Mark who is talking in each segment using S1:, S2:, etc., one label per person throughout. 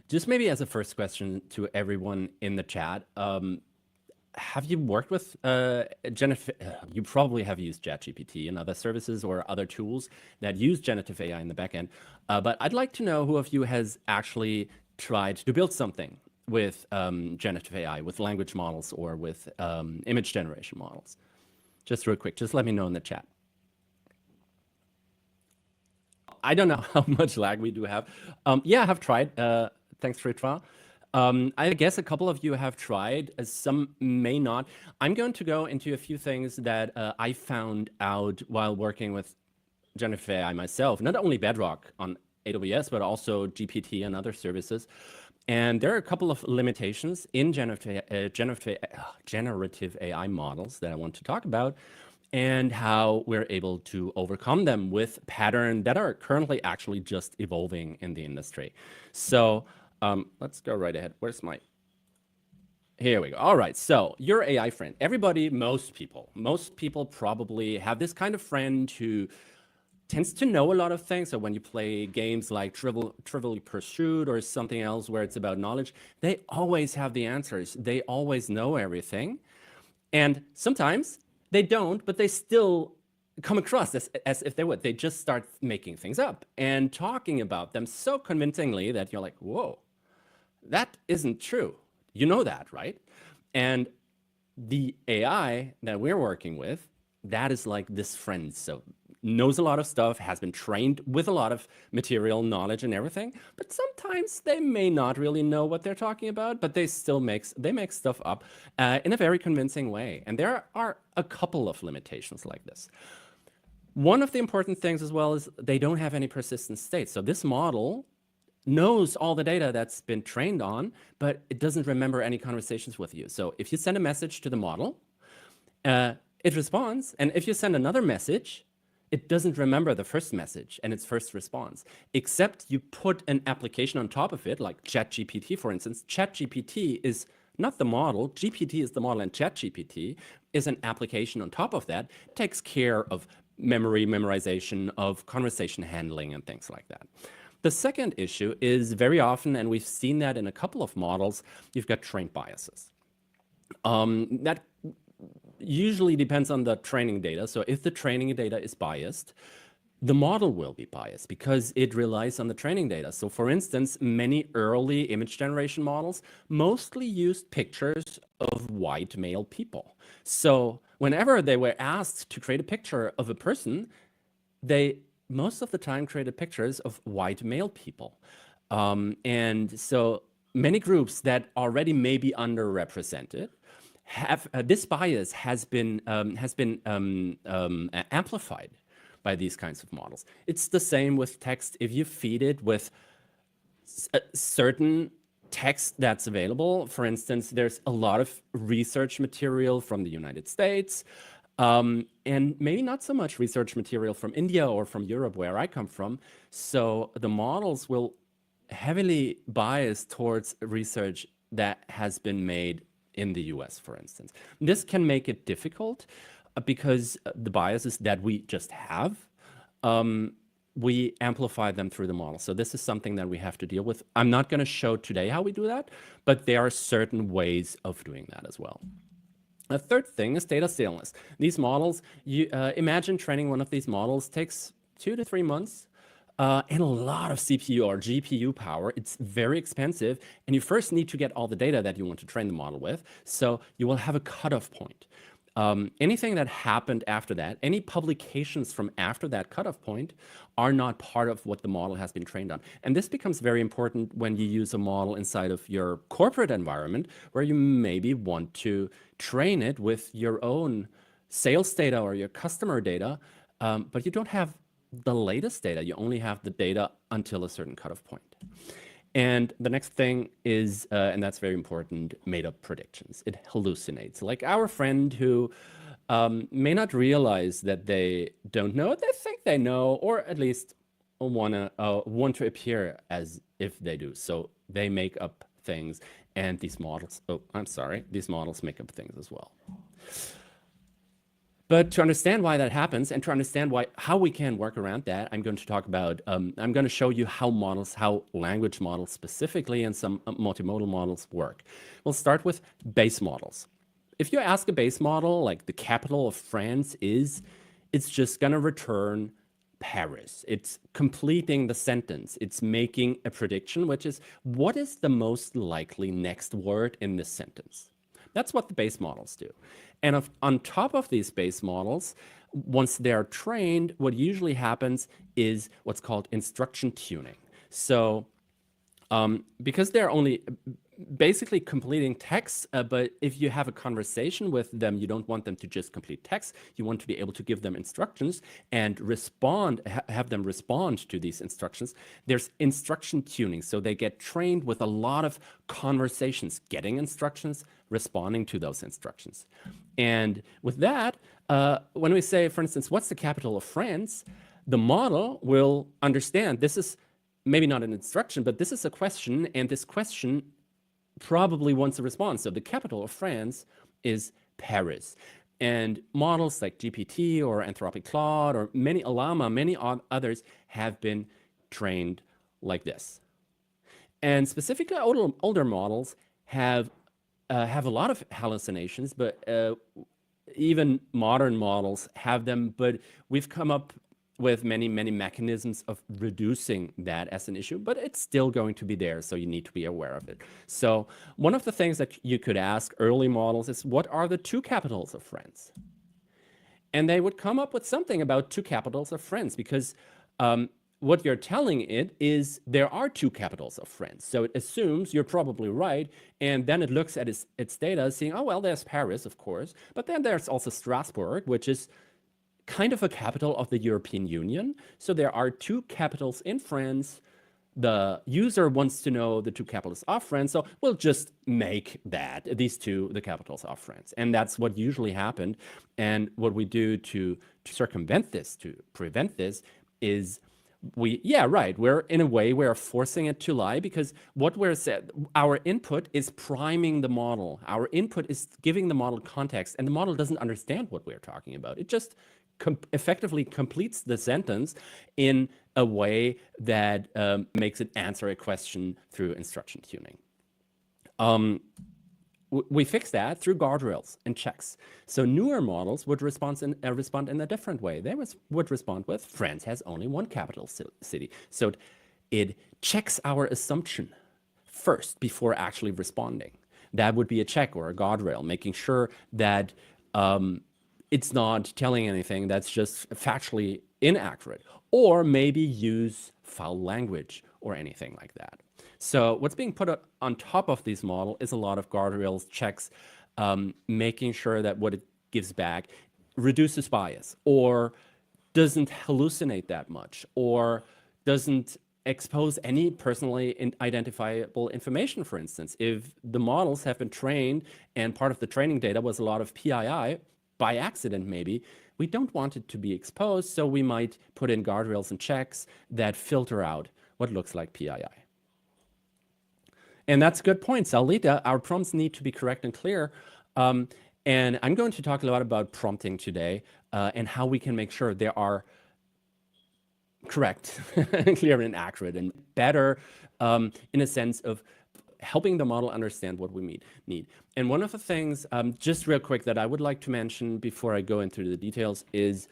S1: Just maybe as a first question to everyone in the chat, have you worked with you probably have used ChatGPT and other services or other tools that use generative AI in the backend. But I'd like to know who of you has actually tried to build something with generative AI, with language models or with image generation models. Just real quick, just let me know in the chat. I don't know how much lag we do have. Yeah, I have tried. Thanks, retrieval. I guess a couple of you have tried, some may not. I'm going to go into a few things that I found out while working with generative AI myself, not only Bedrock on AWS, but also GPT and other services. And there are a couple of limitations in generative AI models that I want to talk about, and how we're able to overcome them with patterns that are currently actually just evolving in the industry. So let's go right ahead. Where's my... Here we go. All right, so your AI friend. Everybody, most people probably have this kind of friend who tends to know a lot of things. So when you play games like Trivial Pursuit or something else where it's about knowledge, they always have the answers. They always know everything. And sometimes they don't, but they still come across as if they would. They just start making things up and talking about them so convincingly that you're like, whoa, that isn't true. You know that, right? And the AI that we're working with, that is like this friend. So knows a lot of stuff, has been trained with a lot of material knowledge and everything, but sometimes they may not really know what they're talking about, but they still make stuff up in a very convincing way. And there are a couple of limitations like this. One of the important things as well is they don't have any persistent state. So this model knows all the data that's been trained on, but it doesn't remember any conversations with you. So if you send a message to the model, it responds. And if you send another message, it doesn't remember the first message and its first response, except you put an application on top of it, like ChatGPT, for instance. ChatGPT is not the model. GPT is the model, and ChatGPT is an application on top of that. It takes care of memory memorization, of conversation handling, and things like that. The second issue is very often, and we've seen that in a couple of models, you've got trained biases. That usually depends on the training data. So if the training data is biased, the model will be biased because it relies on the training data. So for instance, many early image generation models mostly used pictures of white male people. So whenever they were asked to create a picture of a person, they most of the time created pictures of white male people. And so many groups that already may be underrepresented have this bias has been amplified by these kinds of models. It's the same with text. If you feed it with a certain text that's available, for instance, there's a lot of research material from the United States, and maybe not so much research material from India or from Europe, where I come from. So the models will heavily bias towards research that has been made in the US, for instance. This can make it difficult because the biases that we just have, we amplify them through the model. So this is something that we have to deal with. I'm not going to show today how we do that, but there are certain ways of doing that as well. A third thing is data staleness. These models, you imagine training one of these models takes 2 to 3 months. And a lot of CPU or GPU power. It's very expensive, and you first need to get all the data that you want to train the model with. So you will have a cutoff point. Anything that happened after that, any publications from after that cutoff point are not part of what the model has been trained on. And this becomes very important when you use a model inside of your corporate environment, where you maybe want to train it with your own sales data or your customer data, but you don't have the latest data. You only have the data until a certain cutoff point. And the next thing is, and that's very important, made-up predictions. It hallucinates. Like our friend who may not realize that they don't know. They think they know, or at least want to appear as if they do. So they make up things, and these models, these models make up things as well. But to understand why that happens and to understand how we can work around that, I'm going to talk about, I'm going to show you how language models specifically and some multimodal models work. We'll start with base models. If you ask a base model, like the capital of France is, it's just going to return Paris. It's completing the sentence. It's making a prediction, which is what is the most likely next word in this sentence? That's what the base models do. And on top of these base models, once they're trained, what usually happens is what's called instruction tuning. So because they're only basically completing text, but if you have a conversation with them, you don't want them to just complete text. You want to be able to give them instructions and have them respond to these instructions. There's instruction tuning. So they get trained with a lot of conversations, getting instructions, responding to those instructions. And with that, when we say, for instance, what's the capital of France? The model will understand this is maybe not an instruction, but this is a question, and this question probably wants a response. So the capital of France is Paris. And models like GPT or Anthropic Claude or many Llama, many others have been trained like this. And specifically older models have a lot of hallucinations, but even modern models have them. But we've come up with many mechanisms of reducing that as an issue, but it's still going to be there, so you need to be aware of it. So one of the things that you could ask early models is, what are the two capitals of France? And they would come up with something about two capitals of France, because what you're telling it is there are two capitals of France. So it assumes you're probably right, and then it looks at its data, seeing, oh, well, there's Paris, of course, but then there's also Strasbourg, which is kind of a capital of the European Union. So there are two capitals in France. The user wants to know the two capitals of France, so we'll just make these two the capitals of France. And that's what usually happened. And what we do to circumvent this, to prevent this, is we're forcing it to lie, because our input is priming the model. Our input is giving the model context, and the model doesn't understand what we're talking about. It just effectively completes the sentence in a way that makes it answer a question through instruction tuning. We fix that through guardrails and checks. So newer models would respond in a different way. They would respond with, France has only one capital city. So it checks our assumption first before actually responding. That would be a check or a guardrail, making sure that it's not telling anything that's just factually inaccurate, or maybe use foul language or anything like that. So what's being put on top of this model is a lot of guardrails, checks, making sure that what it gives back reduces bias, or doesn't hallucinate that much, or doesn't expose any personally identifiable information, for instance. If the models have been trained and part of the training data was a lot of PII, by accident maybe, we don't want it to be exposed, so we might put in guardrails and checks that filter out what looks like PII. And that's a good point, Saulita. Our prompts need to be correct and clear. And I'm going to talk a lot about prompting today and how we can make sure they are correct, clear and accurate, and better in a sense of helping the model understand what we need. And one of the things, just real quick, that I would like to mention before I go into the details is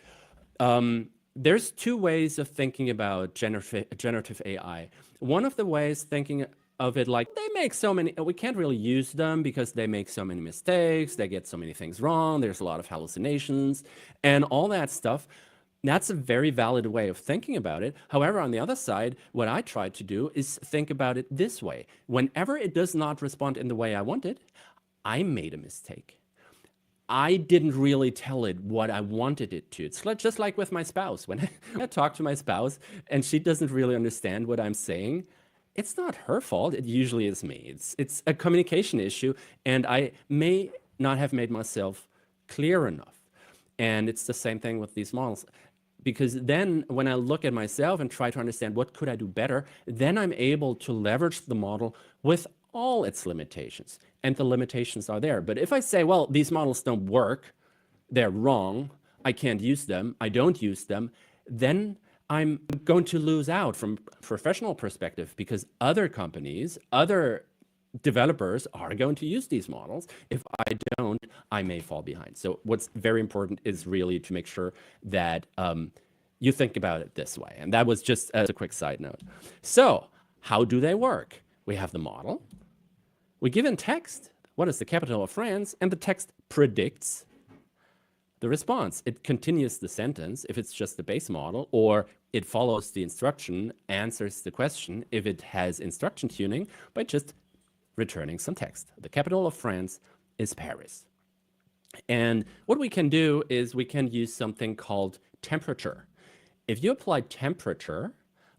S1: there's two ways of thinking about generative AI. One of the ways thinking of it like, they make so many, we can't really use them because they make so many mistakes, they get so many things wrong, there's a lot of hallucinations, and all that stuff. That's a very valid way of thinking about it. However, on the other side, what I try to do is think about it this way. Whenever it does not respond in the way I wanted, I made a mistake. I didn't really tell it what I wanted it to. It's just like with my spouse. When I talk to my spouse and she doesn't really understand what I'm saying, it's not her fault. It usually is me. It's a communication issue, and I may not have made myself clear enough. And it's the same thing with these models. Because then when I look at myself and try to understand what could I do better, then I'm able to leverage the model with all its limitations. And the limitations are there. But if I say, well, these models don't work, they're wrong, I can't use them, I don't use them, then I'm going to lose out from professional perspective because other companies, other developers are going to use these models. If I don't, I may fall behind. So what's very important is really to make sure that you think about it this way. And that was just as a quick side note. So how do they work? We have the model. We give in text, what is the capital of France? And the text predicts the response. It continues the sentence if it's just the base model, or it follows the instruction, answers the question if it has instruction tuning by just returning some text. The capital of France is Paris. And what we can do is we can use something called temperature. If you apply temperature,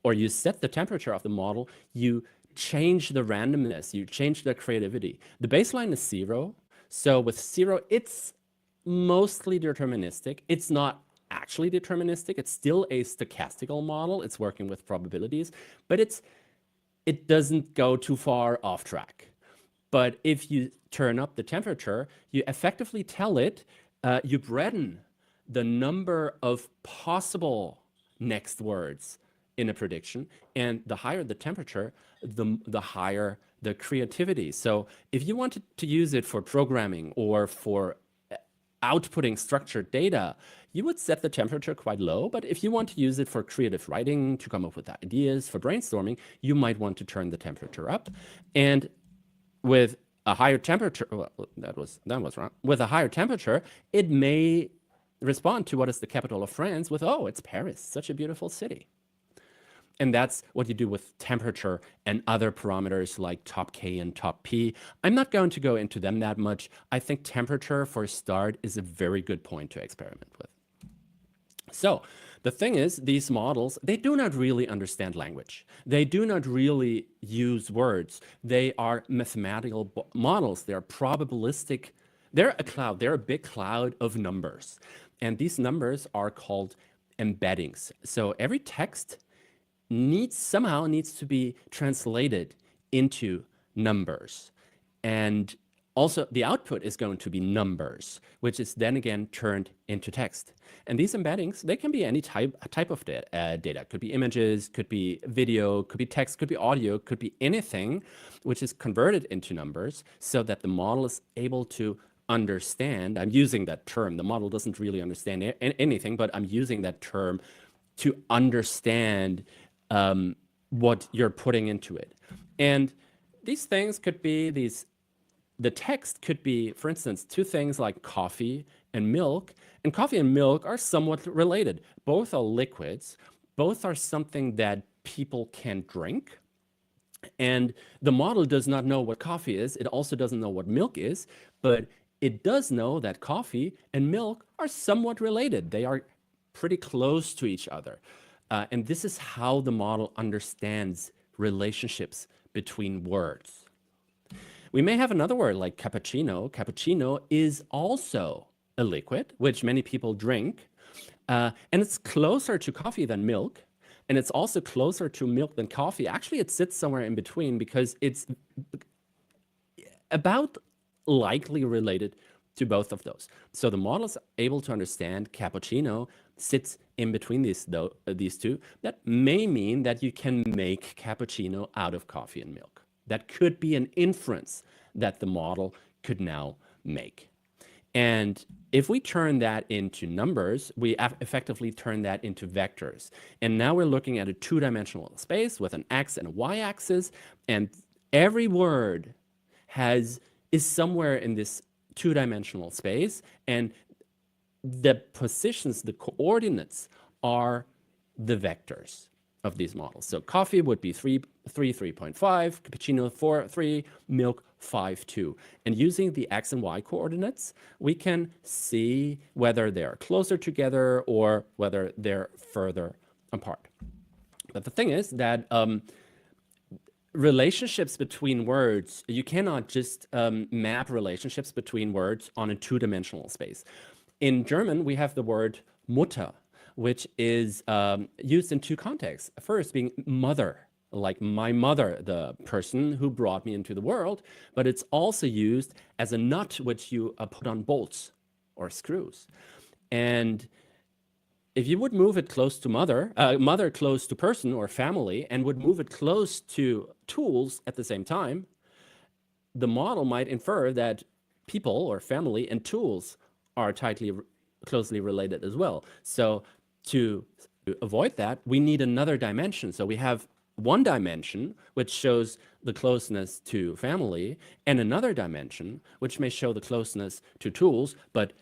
S1: or you set the temperature of the model, you change the randomness, you change the creativity. The baseline is 0. So with 0, it's mostly deterministic. It's not actually deterministic. It's still a stochastical model. It's working with probabilities, but it doesn't go too far off track. But if you turn up the temperature, you effectively tell it, you broaden the number of possible next words in a prediction, and the higher the temperature, the higher the creativity. So if you wanted to use it for programming or for outputting structured data, you would set the temperature quite low. But if you want to use it for creative writing, to come up with ideas, for brainstorming, you might want to turn the temperature up. And with a higher temperature, well, that was wrong. With a higher temperature, it may respond to what is the capital of France with, oh, it's Paris, such a beautiful city. And that's what you do with temperature and other parameters like top K and top P. I'm not going to go into them that much. I think temperature for a start is a very good point to experiment with. So the thing is, these models, they do not really understand language. They do not really use words. They are mathematical models. They are probabilistic. They're a cloud. They're a big cloud of numbers. And these numbers are called embeddings. So every text somehow needs to be translated into numbers. And also the output is going to be numbers, which is then again turned into text. And these embeddings, they can be any type of data. Could be images, could be video, could be text, could be audio, could be anything which is converted into numbers so that the model is able to understand. I'm using that term. The model doesn't really understand anything, but I'm using that term to understand what you're putting into it. And these things could be the text could be, for instance, two things like coffee and milk. And coffee and milk are somewhat related. Both are liquids. Both are something that people can drink. And the model does not know what coffee is. It also doesn't know what milk is, but it does know that coffee and milk are somewhat related. They are pretty close to each other. And this is how the model understands relationships between words. We may have another word like cappuccino. Cappuccino is also a liquid, which many people drink. And it's closer to coffee than milk. And it's also closer to milk than coffee. Actually, it sits somewhere in between because it's about likely related to both of those. So the model is able to understand cappuccino sits in between these two. That may mean that you can make cappuccino out of coffee and milk. That could be an inference that the model could now make. And if we turn that into numbers, we effectively turn that into vectors. And now we're looking at a two-dimensional space with an x and a y-axis, and every word is somewhere in this two-dimensional space, and the positions, the coordinates are the vectors of these models. So coffee would be 3.5, cappuccino 4, 3, milk 5, 2. And using the x and y coordinates, we can see whether they're closer together or whether they're further apart. But the thing is that relationships between words, you cannot just map relationships between words on a two-dimensional space. In German, we have the word Mutter, which is used in two contexts. First being mother, like my mother, the person who brought me into the world, but it's also used as a nut which you put on bolts or screws. And if you would move it close to mother close to person or family, and would move it close to tools at the same time, the model might infer that people or family and tools are closely related as well. So to avoid that, we need another dimension. So we have one dimension which shows the closeness to family, and another dimension which may show the closeness to tools, but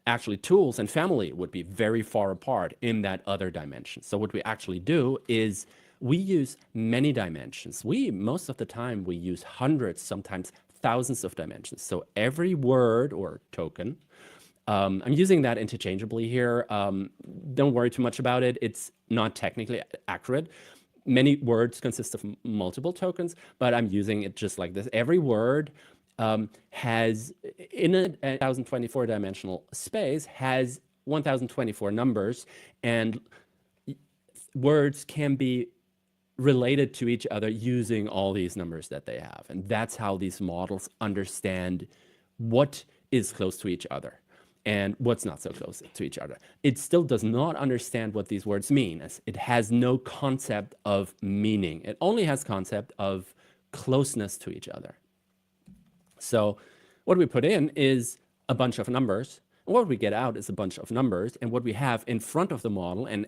S1: actually tools and family would be very far apart in that other dimension. So what we actually do is we use many dimensions. Most of the time, we use hundreds, sometimes thousands of dimensions. So every word or token, I'm using that interchangeably here. Don't worry too much about it. It's not technically accurate. Many words consist of multiple tokens, but I'm using it just like this. Every word has, in a 1024 dimensional space, has 1024 numbers, and words can be related to each other using all these numbers that they have. And that's how these models understand what is close to each other and what's not so close to each other. It still does not understand what these words mean, as it has no concept of meaning. It only has concept of closeness to each other. So what we put in is a bunch of numbers. And what we get out is a bunch of numbers. And what we have in front of the model and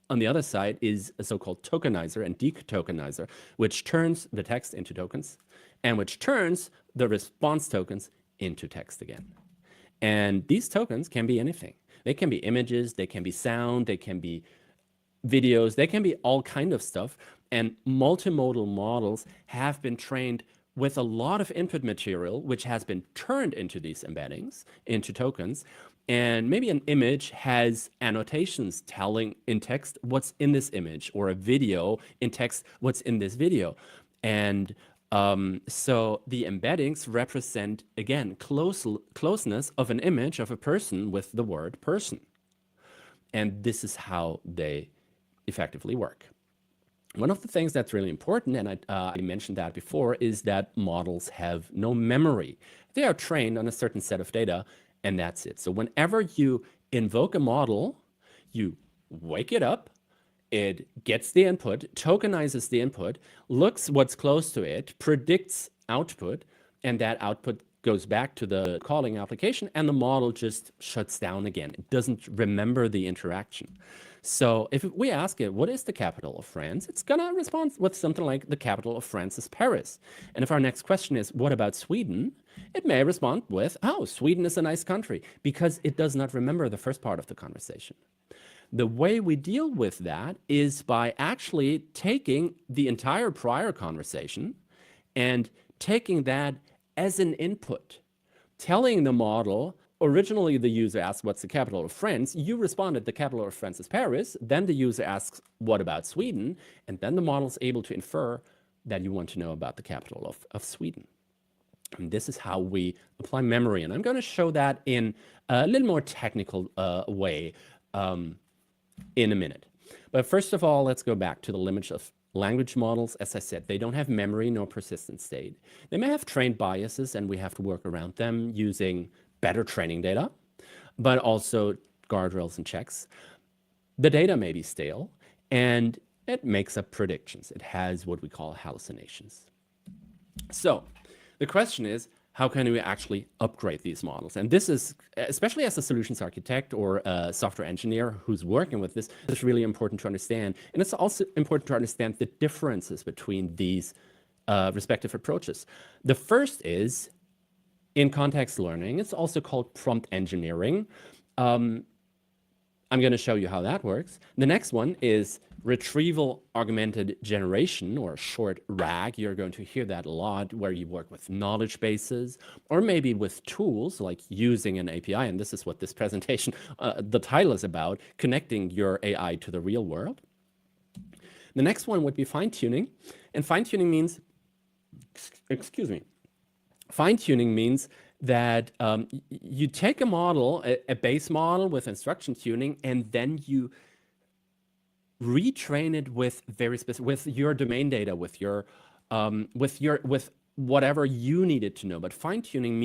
S1: on the other side is a so-called tokenizer and detokenizer, which turns the text into tokens and which turns the response tokens into text again. And these tokens can be anything. They can be images, they can be sound, they can be videos, they can be all kind of stuff. And multimodal models have been trained with a lot of input material, which has been turned into these embeddings, into tokens. And maybe an image has annotations telling in text what's in this image, or a video in text what's in this video. And so the embeddings represent, again, closeness of an image of a person with the word person. And this is how they effectively work. One of the things that's really important, and I mentioned that before, is that models have no memory. They are trained on a certain set of data, and that's it. So whenever you invoke a model, you wake it up, it gets the input, tokenizes the input, looks what's close to it, predicts output, and that output goes back to the calling application, and the model just shuts down again. It doesn't remember the interaction. So if we ask it, what is the capital of France? It's going to respond with something like, the capital of France is Paris. And if our next question is, what about Sweden? It may respond with, oh, Sweden is a nice country, because it does not remember the first part of the conversation. The way we deal with that is by actually taking the entire prior conversation and taking that as an input, telling the model, originally the user asked, what's the capital of France? You responded, the capital of France is Paris. Then the user asks, what about Sweden? And then the model is able to infer that you want to know about the capital of Sweden. And this is how we apply memory. And I'm going to show that in a little more technical way in a minute. But first of all, let's go back to the limits of language models. As I said, they don't have memory nor persistent state. They may have trained biases, and we have to work around them using better training data, but also guardrails and checks. The data may be stale, and it makes up predictions. It has what we call hallucinations. So the question is, how can we actually upgrade these models? And this is, especially as a solutions architect or a software engineer who's working with this, it's really important to understand. And it's also important to understand the differences between these respective approaches. The first is in context learning. It's also called prompt engineering. I'm going to show you how that works. The next one is retrieval augmented generation, or short RAG. You're going to hear that a lot, where you work with knowledge bases or maybe with tools like using an API. And this is what this presentation, the title is about, connecting your AI to the real world. The next one would be fine-tuning. And fine-tuning means, excuse me, fine-tuning means that you take a model, a base model with instruction tuning, and then you retrain it with very specific, with your domain data, with whatever you needed to know. But fine-tuning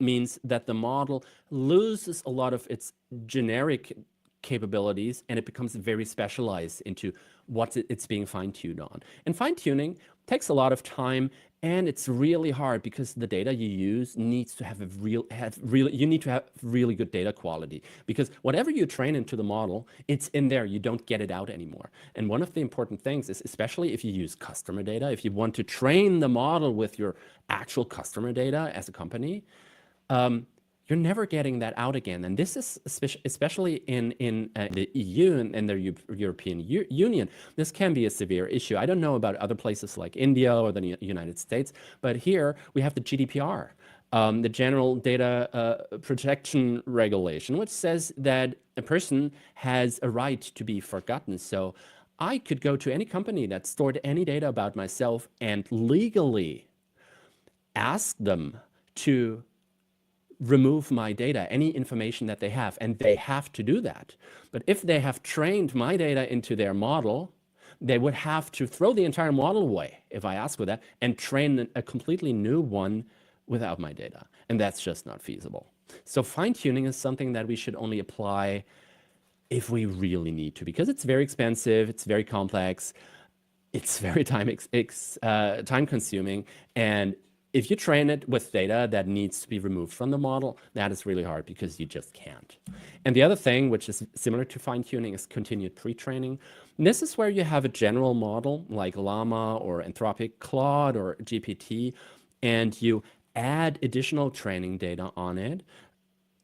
S1: means that the model loses a lot of its generic capabilities and it becomes very specialized into what it's being fine-tuned on. And fine-tuning takes a lot of time, and it's really hard because the data you use needs to have you need to have really good data quality, because whatever you train into the model, it's in there. You don't get it out anymore. And one of the important things is, especially if you use customer data, if you want to train the model with your actual customer data as a company, you're never getting that out again. And this is especially in the EU and the European Union, this can be a severe issue. I don't know about other places like India or the United States, but here we have the GDPR, the General Data Protection Regulation, which says that a person has a right to be forgotten. So I could go to any company that stored any data about myself and legally ask them to remove my data, any information that they have, and they have to do that. But if they have trained my data into their model, they would have to throw the entire model away if I ask for that and train a completely new one without my data. And that's just not feasible. So fine-tuning is something that we should only apply if we really need to, because it's very expensive, it's very complex, it's very time consuming, and if you train it with data that needs to be removed from the model, that is really hard because you just can't. And the other thing, which is similar to fine-tuning, is continued pre-training. This is where you have a general model like Llama or Anthropic Claude or GPT, and you add additional training data on it,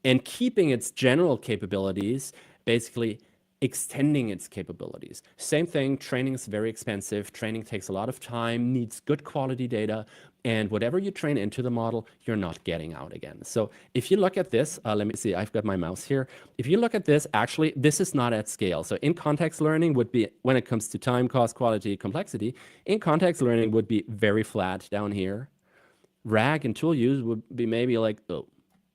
S1: and keeping its general capabilities, basically extending its capabilities. Same thing, training is very expensive. Training takes a lot of time, needs good quality data, and whatever you train into the model, you're not getting out again. So if you look at this, let me see, I've got my mouse here. If you look at this, actually, this is not at scale. So in context learning would be, when it comes to time, cost, quality, complexity, in context learning would be very flat down here. RAG and tool use would be maybe like, oh,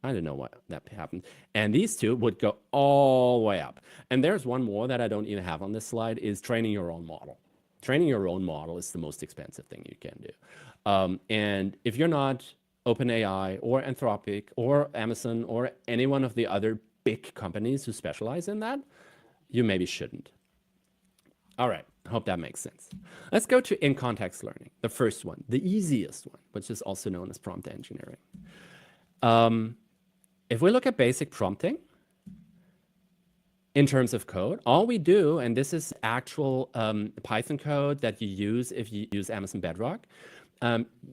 S1: I don't know why that happened. And these two would go all the way up. And there's one more that I don't even have on this slide, is training your own model. Training your own model is the most expensive thing you can do. And if you're not OpenAI or Anthropic or Amazon or any one of the other big companies who specialize in that, you maybe shouldn't. All right, I hope that makes sense. Let's go to in-context learning, the first one, the easiest one, which is also known as prompt engineering. If we look at basic prompting, in terms of code, all we do, and this is actual Python code that you use if you use Amazon Bedrock,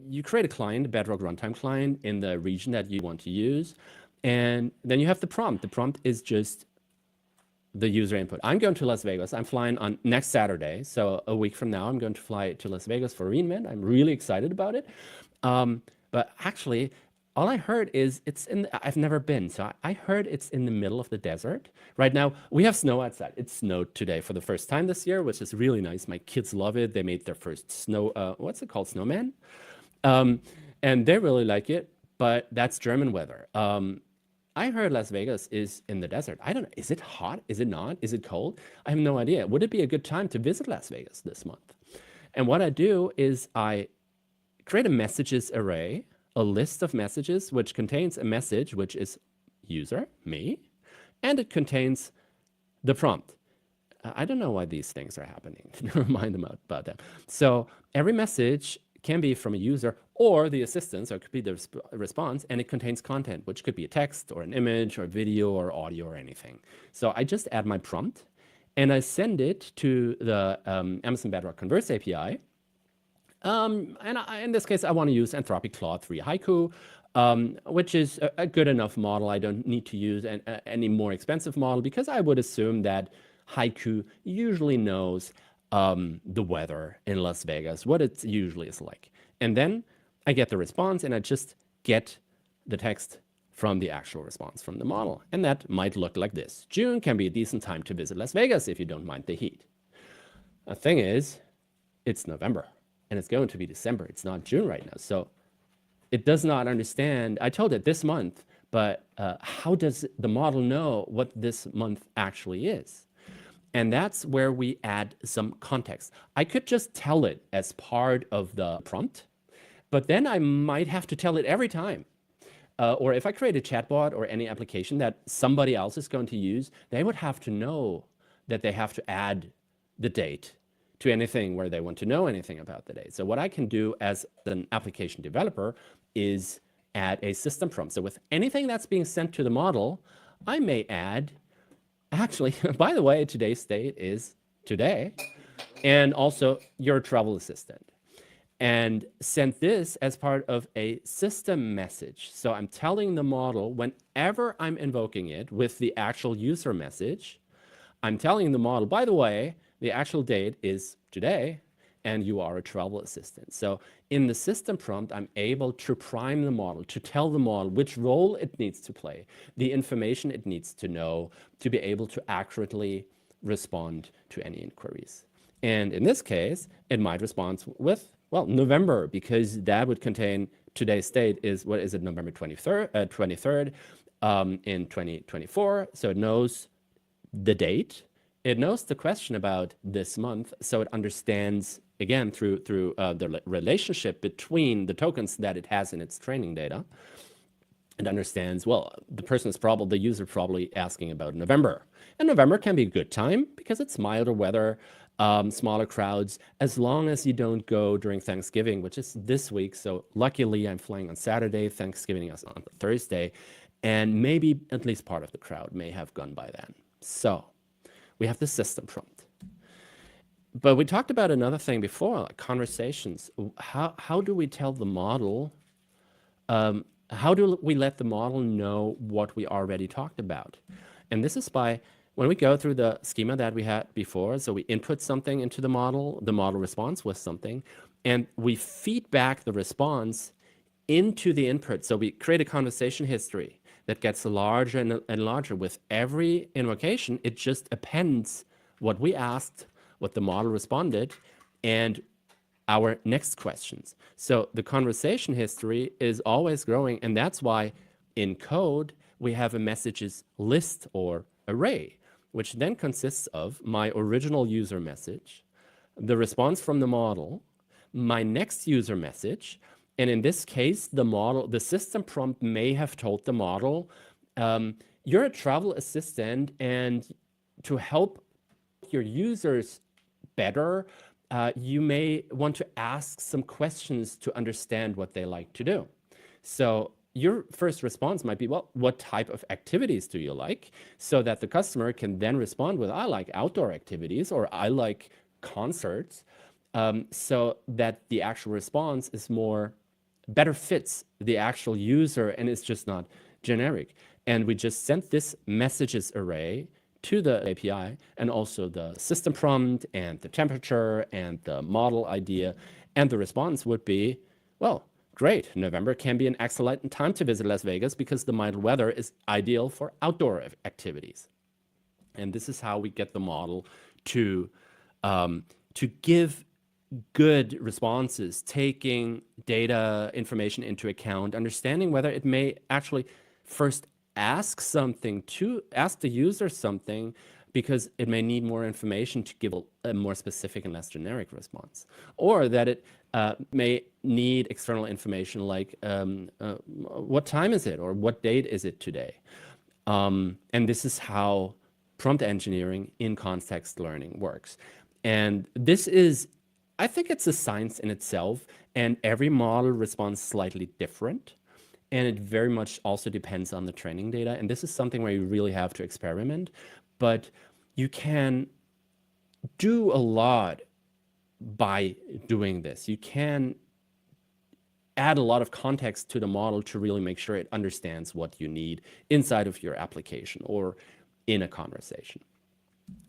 S1: you create a client, a Bedrock runtime client, in the region that you want to use, and then you have the prompt. The prompt is just the user input. I'm going to Las Vegas. I'm flying on next Saturday, so a week from now, I'm going to fly to Las Vegas for reInvent. I'm really excited about it. But actually, all I heard is it's in, I've never been, so I heard it's in the middle of the desert. Right now, we have snow outside. It snowed today for the first time this year, which is really nice. My kids love it. They made their first snow, what's it called, snowman? And they really like it, but that's German weather. I heard Las Vegas is in the desert. I don't know, is it hot? Is it not? Is it cold? I have no idea. Would it be a good time to visit Las Vegas this month? And what I do is I create a messages array, a list of messages, which contains a message, which is user, me, and it contains the prompt. I don't know why these things are happening. Never mind about them. So every message can be from a user or the assistant, so it could be the response, and it contains content, which could be a text or an image or video or audio or anything. So I just add my prompt, and I send it to the Amazon Bedrock Converse API. In this case, I want to use Anthropic Claude 3 Haiku, which is a good enough model. I don't need to use any more expensive model because I would assume that Haiku usually knows the weather in Las Vegas, what it usually is like. And then I get the response, and I just get the text from the actual response from the model. And that might look like this. June can be a decent time to visit Las Vegas if you don't mind the heat. The thing is, it's November. And it's going to be December. It's not June right now. So it does not understand. I told it this month, but how does the model know what this month actually is? And that's where we add some context. I could just tell it as part of the prompt, but then I might have to tell it every time. or if I create a chatbot or any application that somebody else is going to use, they would have to know that they have to add the date to anything where they want to know anything about the date. So what I can do as an application developer is add a system prompt. So with anything that's being sent to the model, I may add, actually, by the way, today's date is today, and also your travel assistant, and send this as part of a system message. So I'm telling the model whenever I'm invoking it with the actual user message, I'm telling the model, by the way, the actual date is today, and you are a travel assistant. So in the system prompt, I'm able to prime the model, to tell the model which role it needs to play, the information it needs to know to be able to accurately respond to any inquiries. And in this case, it might respond with, well, November, because that would contain today's date is, what is it, November 23rd in 2024. So it knows the date. It knows the question about this month, so it understands, again, through the relationship between the tokens that it has in its training data. It understands, well, the user probably asking about November. And November can be a good time because it's milder weather, smaller crowds, as long as you don't go during Thanksgiving, which is this week. So luckily I'm flying on Saturday, Thanksgiving is on Thursday, and maybe at least part of the crowd may have gone by then. So we have the system prompt. But we talked about another thing before, like conversations. How do we tell the model, how do we let the model know what we already talked about? And this is by, when we go through the schema that we had before, so we input something into the model responds with something, and we feed back the response into the input. So we create a conversation history that gets larger and larger. With every invocation, it just appends what we asked, what the model responded, and our next questions. So the conversation history is always growing, and that's why in code, we have a messages list or array, which then consists of my original user message, the response from the model, my next user message, and in this case, the system prompt may have told the model, you're a travel assistant, and to help your users better, you may want to ask some questions to understand what they like to do. So your first response might be, well, what type of activities do you like? So that the customer can then respond with, I like outdoor activities, or I like concerts, so that the actual response is better fits the actual user and it's just not generic. And we just sent this messages array to the API, and also the system prompt and the temperature and the model idea. And the response would be, well, great, November can be an excellent time to visit Las Vegas because the mild weather is ideal for outdoor activities. And this is how we get the model to give good responses, taking data information into account, understanding whether it may actually first ask the user something, because it may need more information to give a more specific and less generic response, or that it may need external information like what time is it, or what date is it today. And this is how prompt engineering in context learning works. And this is, I think it's a science in itself, and every model responds slightly different. And it very much also depends on the training data. And this is something where you really have to experiment, but you can do a lot by doing this. You can add a lot of context to the model to really make sure it understands what you need inside of your application or in a conversation.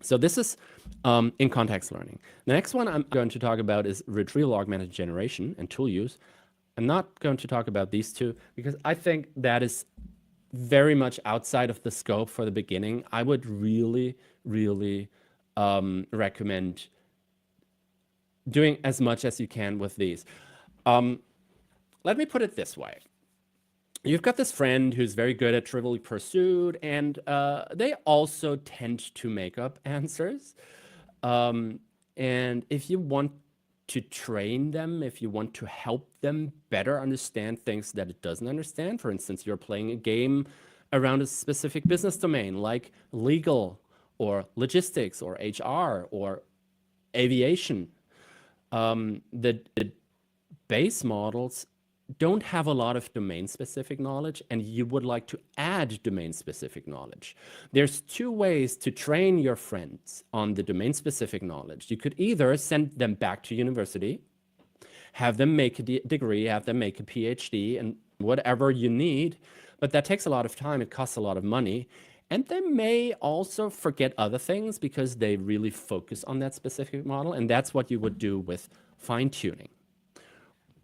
S1: So this is in context learning. The next one I'm going to talk about is retrieval augmented generation and tool use. I'm not going to talk about these two because I think that is very much outside of the scope for the beginning. I would really, really recommend doing as much as you can with these. Let me put it this way. You've got this friend who's very good at Trivial Pursuit, and they also tend to make up answers. And if you want to train them, if you want to help them better understand things that it doesn't understand. For instance, you're playing a game around a specific business domain like legal or logistics or HR or aviation. The base models don't have a lot of domain-specific knowledge, and you would like to add domain-specific knowledge. There's two ways to train your friends on the domain-specific knowledge. You could either send them back to university, have them make a degree, have them make a PhD, and whatever you need, but that takes a lot of time, it costs a lot of money, and they may also forget other things because they really focus on that specific model, and that's what you would do with fine-tuning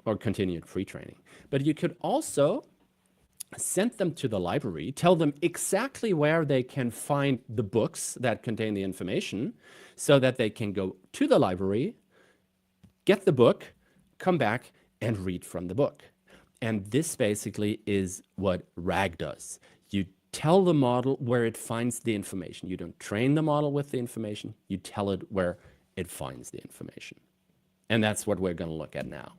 S1: or continued pre-training. But you could also send them to the library, tell them exactly where they can find the books that contain the information so that they can go to the library, get the book, come back and read from the book. And this basically is what RAG does. You tell the model where it finds the information. You don't train the model with the information, you tell it where it finds the information. And that's what we're going to look at now.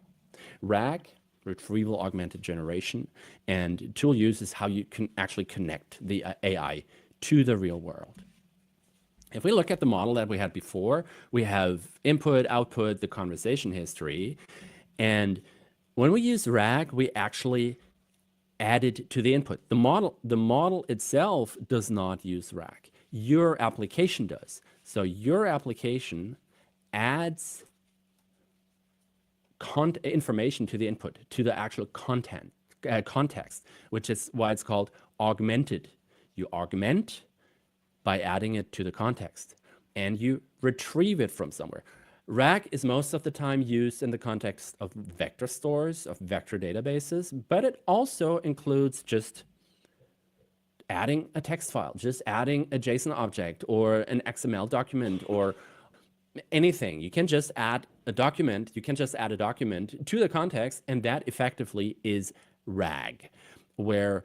S1: RAG, retrieval augmented generation, and tool use is how you can actually connect the AI to the real world. If we look at the model that we had before, we have input, output, the conversation history, and when we use RAG, we actually add it to the input. The model itself does not use RAG. Your application does. So your application adds information to the input, to the actual context, which is why it's called augmented. You augment by adding it to the context, and you retrieve it from somewhere. RAG is most of the time used in the context of vector stores, of vector databases, but it also includes just adding a text file, just adding a JSON object or an XML document or anything. You can just add a document, to the context, and that effectively is RAG, where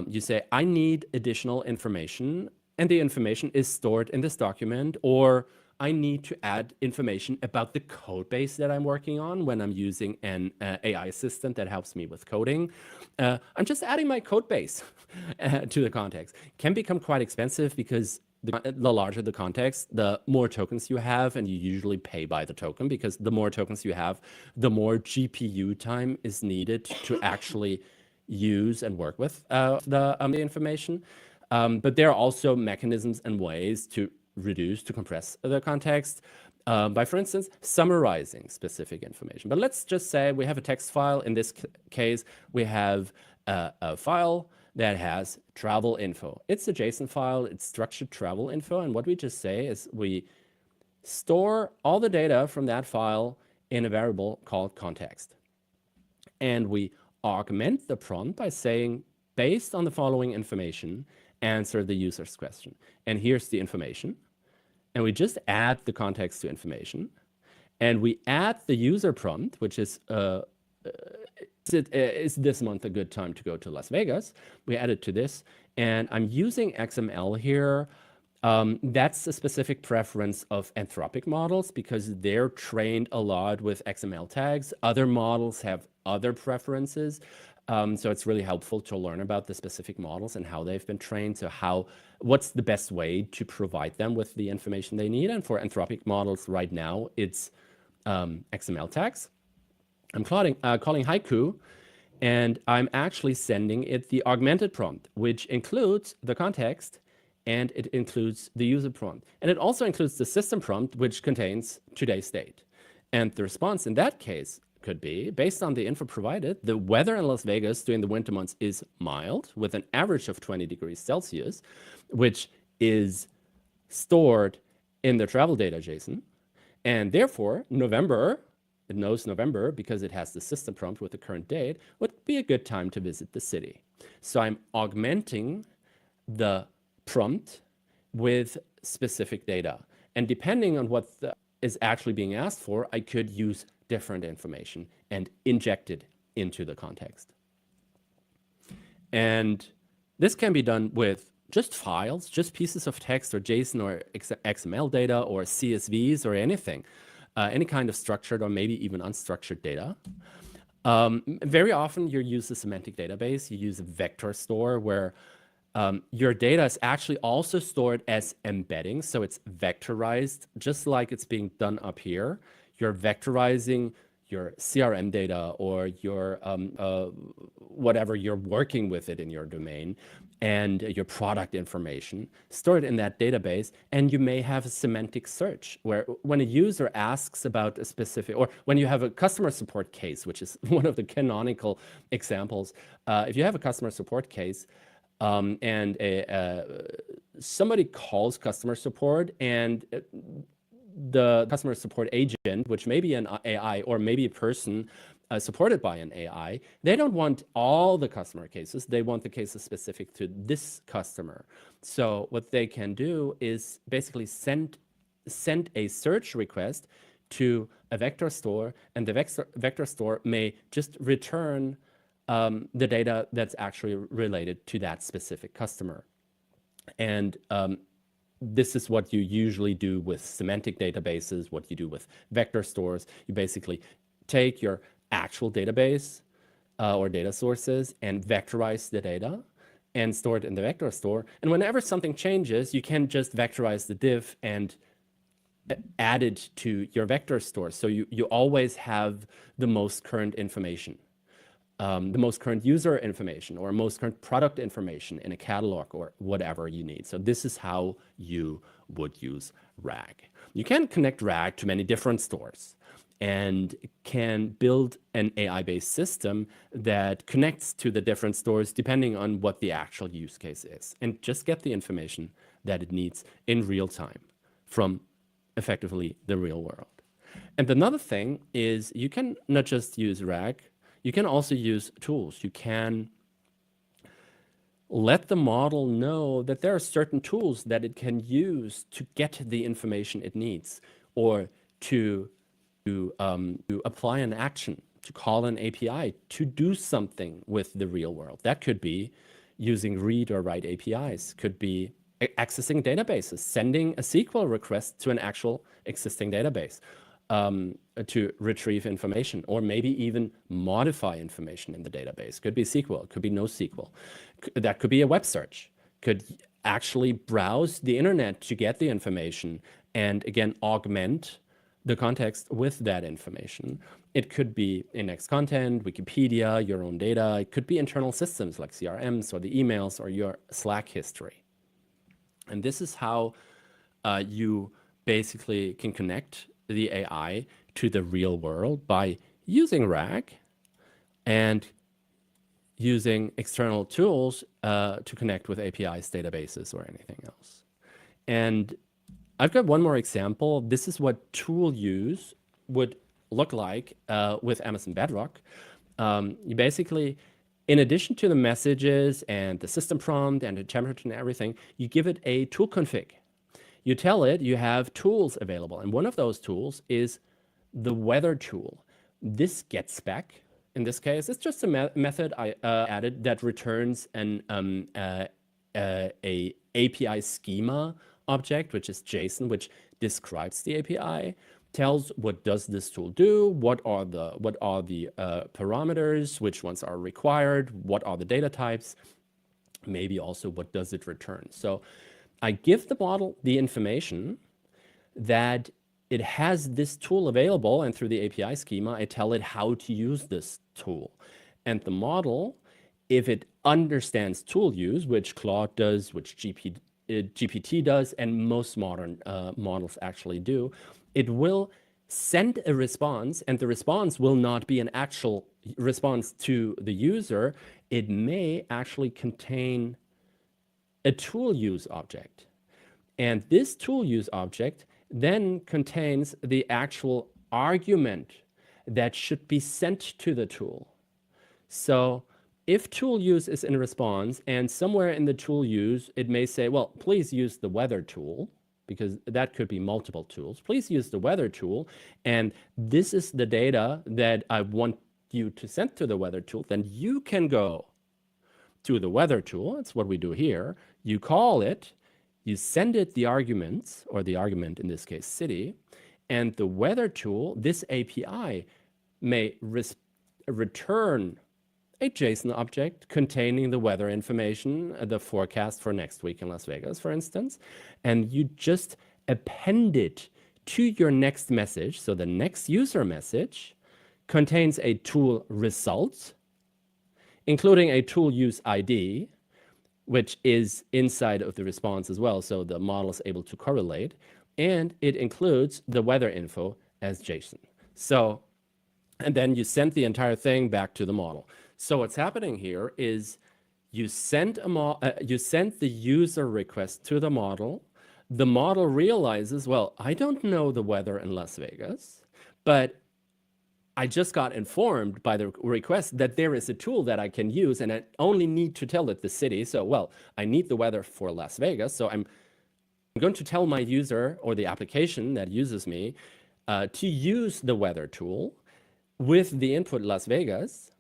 S1: you say, I need additional information, and the information is stored in this document, or I need to add information about the code base that I'm working on when I'm using an AI assistant that helps me with coding. I'm just adding my code base to the context. Can become quite expensive because the larger the context, the more tokens you have, and you usually pay by the token because the more tokens you have, the more GPU time is needed to actually use and work with the information. But there are also mechanisms and ways to compress the context by, for instance, summarizing specific information. But let's just say we have a text file. In this case, we have a file that has travel info. It's a JSON file, it's structured travel info, and what we just say is we store all the data from that file in a variable called context. And we augment the prompt by saying, based on the following information, answer the user's question. And here's the information. And we just add the context to information. And we add the user prompt, which is is this month a good time to go to Las Vegas? We add it to this, and I'm using XML here. That's a specific preference of Anthropic models because they're trained a lot with XML tags. Other models have other preferences. So it's really helpful to learn about the specific models and how they've been trained. So what's the best way to provide them with the information they need? And for Anthropic models right now, it's XML tags. I'm calling Haiku, and I'm actually sending it the augmented prompt, which includes the context, and it includes the user prompt. And it also includes the system prompt, which contains today's date. And the response in that case could be, based on the info provided, the weather in Las Vegas during the winter months is mild, with an average of 20 degrees Celsius, which is stored in the travel data JSON. And therefore, November, it knows November because it has the system prompt with the current date, would be a good time to visit the city. So I'm augmenting the prompt with specific data. And depending on what is actually being asked for, I could use different information and inject it into the context. And this can be done with just files, just pieces of text or JSON or XML data or CSVs or anything. any kind of structured or maybe even unstructured data. Very often you use a semantic database, you use a vector store where your data is actually also stored as embeddings. So it's vectorized, just like it's being done up here. You're vectorizing your CRM data or your whatever you're working with it in your domain and your product information stored in that database. And you may have a semantic search where when a user asks about a specific, or when you have a customer support case, which is one of the canonical examples, if you have a customer support case, and somebody calls customer support and the customer support agent, which may be an AI or maybe a person supported by an AI, they don't want all the customer cases. They want the cases specific to this customer. So what they can do is basically send a search request to a vector store, and the vector store may just return the data that's actually related to that specific customer. And this is what you usually do with semantic databases, what you do with vector stores. You basically take your actual database or data sources and vectorize the data and store it in the vector store. And whenever something changes, you can just vectorize the div and add it to your vector store. So you always have the most current information. The most current user information or most current product information in a catalog or whatever you need. So this is how you would use RAG. You can connect RAG to many different stores and can build an AI-based system that connects to the different stores depending on what the actual use case is, and just get the information that it needs in real time from effectively the real world. And another thing is you can not just use RAG, you can also use tools. You can let the model know that there are certain tools that it can use to get the information it needs, or to apply an action, to call an API, to do something with the real world. That could be using read or write APIs, could be accessing databases, sending a SQL request to an actual existing database. To retrieve information, or maybe even modify information in the database. Could be SQL, could be NoSQL. That could be a web search. Could actually browse the internet to get the information and again augment the context with that information. It could be index content, Wikipedia, your own data. It could be internal systems like CRMs or the emails or your Slack history. And this is how you basically can connect the AI to the real world by using RAG and using external tools to connect with APIs, databases, or anything else. And I've got one more example. This is what tool use would look like with Amazon Bedrock. You basically, in addition to the messages and the system prompt and the temperature and everything, you give it a tool config. You tell it you have tools available, and one of those tools is the weather tool. This get spec, in this case, it's just a method I added that returns an a API schema object, which is JSON, which describes the API, tells what does this tool do, what are the parameters, which ones are required, what are the data types, maybe also what does it return. So I give the model the information that it has this tool available, and through the API schema, I tell it how to use this tool. And the model, if it understands tool use, which Claude does, which GPT does, and most modern models actually do, it will send a response, and the response will not be an actual response to the user. It may actually contain a tool use object. And this tool use object then contains the actual argument that should be sent to the tool. So if tool use is in response, and somewhere in the tool use, it may say, well, please use the weather tool, because that could be multiple tools. Please use the weather tool. And this is the data that I want you to send to the weather tool. Then you can go to the weather tool. That's what we do here. You call it, you send it the arguments, or the argument in this case, city, And the weather tool, this API, may return a JSON object containing the weather information, the forecast for next week in Las Vegas, for instance, and you just append it to your next message. So the next user message contains a tool result, including a tool use ID, which is inside of the response as well. So the model is able to correlate, and it includes the weather info as JSON. So, and then you send the entire thing back to the model. So what's happening here is you send the user request to the model. The model realizes, well, I don't know the weather in Las Vegas, but I just got informed by the request that there is a tool that I can use, and I only need to tell it the city. So, well, I need the weather for Las Vegas. So I'm going to tell my user or the application that uses me to use the weather tool with the input Las Vegas.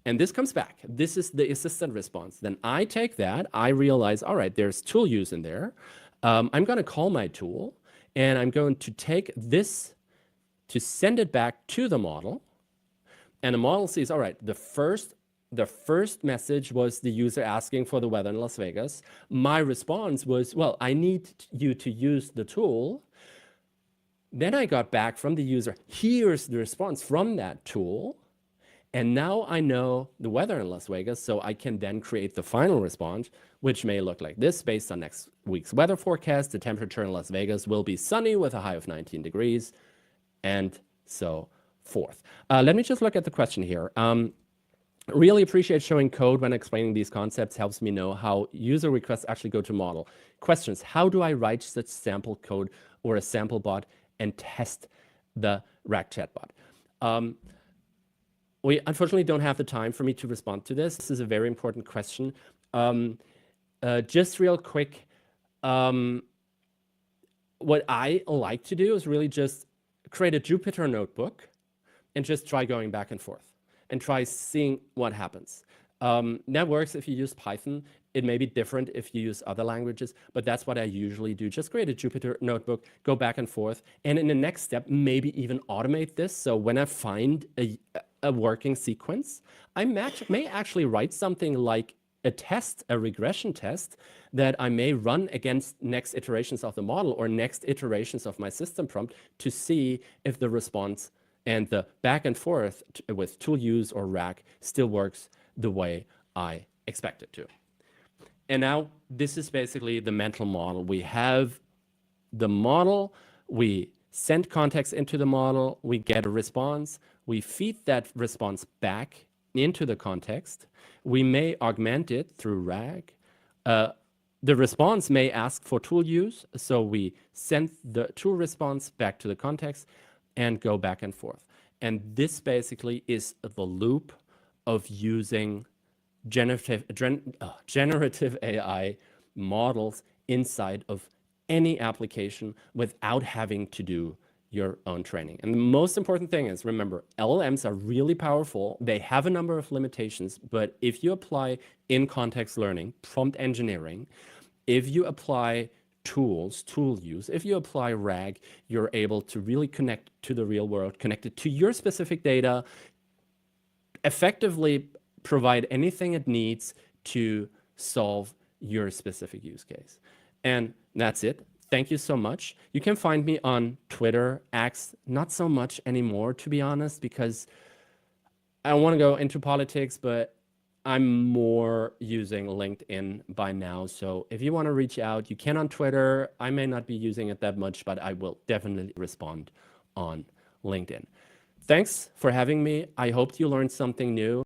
S1: And this comes back. This is the assistant response. Then I take that. I realize, all right, there's tool use in there. I'm going to call my tool, and I'm going to take this to send it back to the model. And the model sees, all right, the first message was the user asking for the weather in Las Vegas. My response was, well, I need you to use the tool. Then I got back from the user, here's the response from that tool. And now I know the weather in Las Vegas, so I can then create the final response, which may look like this based on next week's weather forecast. The temperature in Las Vegas will be sunny with a high of 19 degrees, and so forth. Let me just look at the question here. Really appreciate showing code when explaining these concepts. Helps me know how user requests actually go to model. Questions: how do I write such sample code or a sample bot and test the RAG chatbot? We unfortunately don't have the time for me to respond to this. This is a very important question. Just real quick, what I like to do is really just create a Jupyter notebook and just try going back and forth and try seeing what happens. That works if you use Python. It may be different if you use other languages, but that's what I usually do. Just create a Jupyter notebook, go back and forth, and in the next step, maybe even automate this. So when I find a working sequence, I may actually write something like a test, a regression test that I may run against next iterations of the model or next iterations of my system prompt to see if the response and the back and forth with tool use or RAG still works the way I expect it to. And now this is basically the mental model. We have the model, we send context into the model, we get a response, we feed that response back into the context. We may augment it through RAG. The response may ask for tool use, so we send the tool response back to the context and go back and forth. And this basically is the loop of using generative AI models inside of any application without having to do your own training. And the most important thing is, remember, LLMs are really powerful. They have a number of limitations, but if you apply in-context learning, prompt engineering, if you apply tools, tool use, if you apply RAG, you're able to really connect to the real world, connect it to your specific data, effectively provide anything it needs to solve your specific use case. And that's it. Thank you so much. You can find me on Twitter, X, not so much anymore, to be honest, because I don't want to go into politics, but I'm more using LinkedIn by now. So if you want to reach out, you can on Twitter. I may not be using it that much, but I will definitely respond on LinkedIn. Thanks for having me. I hope you learned something new.